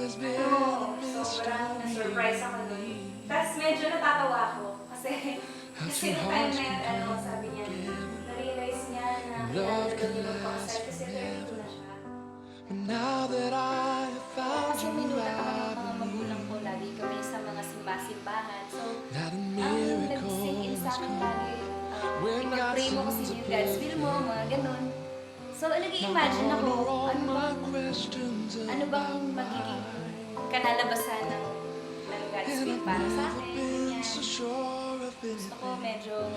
sobrang na-surprise ako nun. Tapos medyo natatawa ako. Kasi nung time na yun, sabi niya, na-realize niya na kailangan daw niya magpakasal kasi 32 na siya. Kasi minulat ako ng mga magulang ko, lagi kami sa mga simba-simbahan. So, ang nag-sing in sa akin lagi, ipag-pray mo kasi yung God's will mo, mga ganun. So, nag-i-imagine ako, ano bang magiging kanalabasan ng God's will para sa akin, ganyan. Gusto ko medyo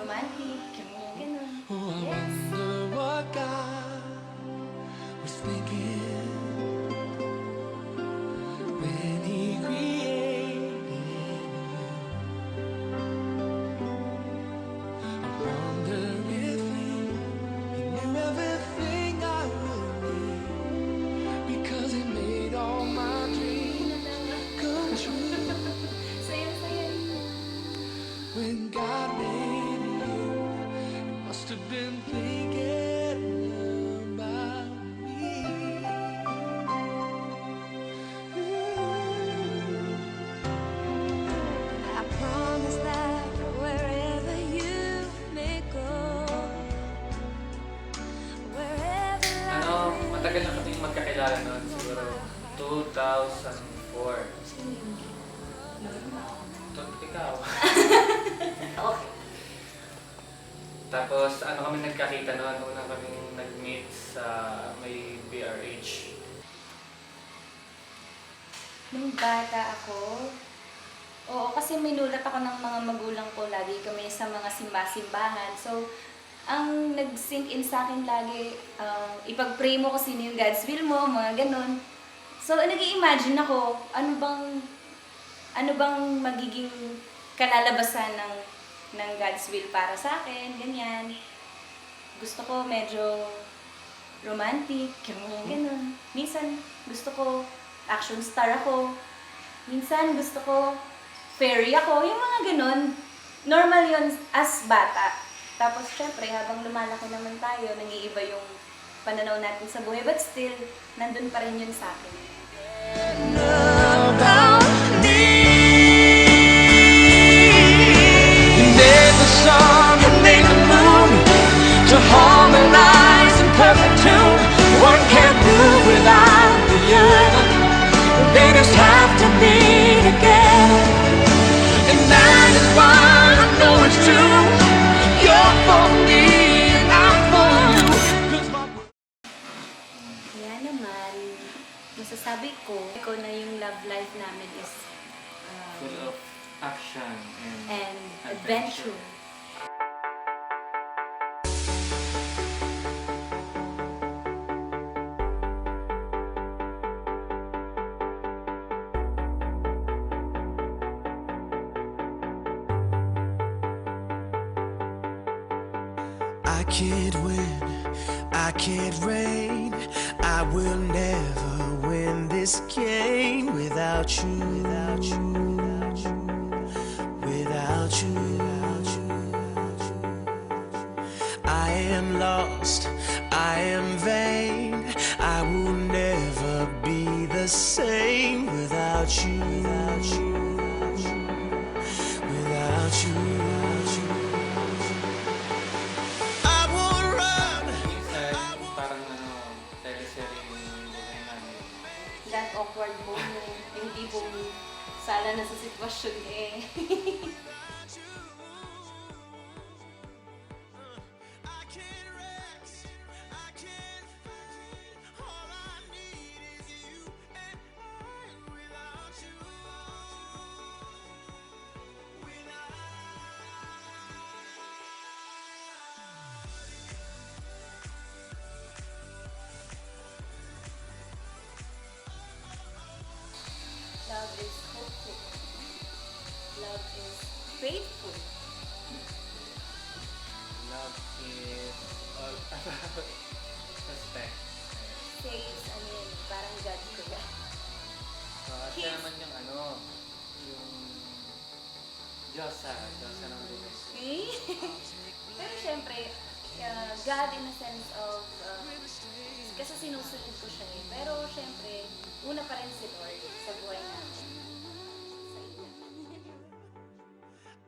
romantic, ganun. Yes. When God made you, He must have been thinking about me. I promise that wherever you may go, wherever Matagal na kaming magkakilala noon, siguro 2004. Ikaw. Okay. Tapos kami nagkakita noon, una kaming nag-meet sa may BRH. Nung bata ako, oo, kasi minulat ako ng mga magulang ko, lagi kami sa mga simba-simbahan. So, ang nag-sink in sa akin lagi, ipag-pray mo kasi yung God's will mo, mga ganun. So, nag-i-imagine ako, ano bang magiging kalalabasan ng God's will para sa akin, ganyan. Gusto ko medyo romantic, ganun. Minsan gusto ko action star ako. Minsan gusto ko fairy ako, yung mga ganun. Normal yun as bata. Tapos syempre, habang lumalaki naman tayo, nag-iiba yung pananaw natin sa buhay. But still, nandun pa rin yun sa akin. Sun and made the moon to harmonize in perfect tune. One can't move without the other. They just have to be together. And that is why I know it's true. You're for me and I'm for you. Kaya naman, masasabi ko na yung love life namin is Full of action and adventure. I can't win, I can't reign, I will never win this game without you, without you, without you, without you, without you. I am lost, I am vain, I will never be the same without you, without you, without you, without you. That awkward moment, yung tipong sala na sa sitwasyon eh. Love is hopeful. Love is faithful. Love is all about respect. Says, parang God ko ba? Siya naman yung yung Diyosa ng buhay. Pero syempre, God in a sense of, kasi sinusunod ko siya eh. Pero syempre, una pa rin si Lord sa buhay natin. Sa ina.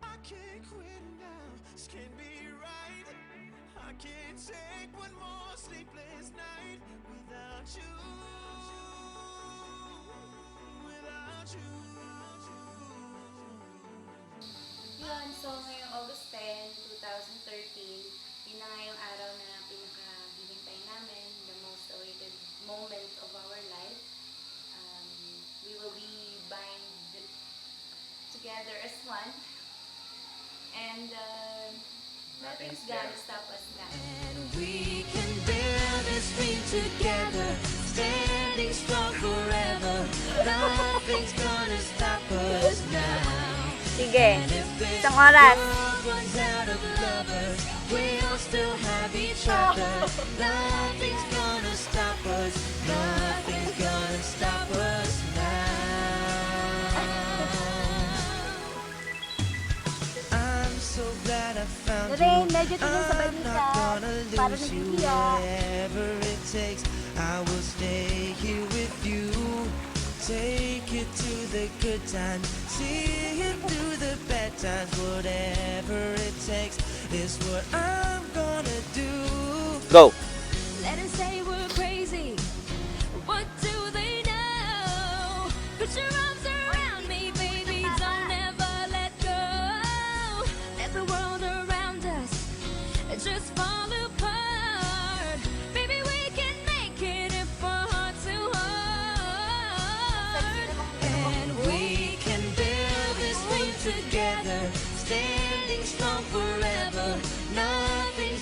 I can't quit now, this can't be right. I can't take one more sleepless night without you. Without you. Yun, so ngayong August 10, 2013, yun na nga yung araw na pinaka-hihintay namin, the most awaited moment of our life. We will be bind together as one. And nothing's gonna stop us now. And we can build this dream together, standing strong forever. Nothing's gonna stop us now. Sige, And if this isang oras. world runs out of lovers, we'll still have each other. Nothing's gonna stop us. Nothing's gonna stop us now. I'm so glad I found Lorraine, you. medyo tingin sa I'm balita. not gonna Para lose you. nahihiya. Whatever it takes, I will stay here with you. Take you to the good times, see you through the bad times. Whatever it takes is what I'm gonna do. Go! Let us say we're crazy. What do they know? Put your arms around me, baby. Don't ever let go. Let the world around us just fall apart. Baby, we can make it if our hearts too hard. And we can build this dream together, standing strong forever. Nothing's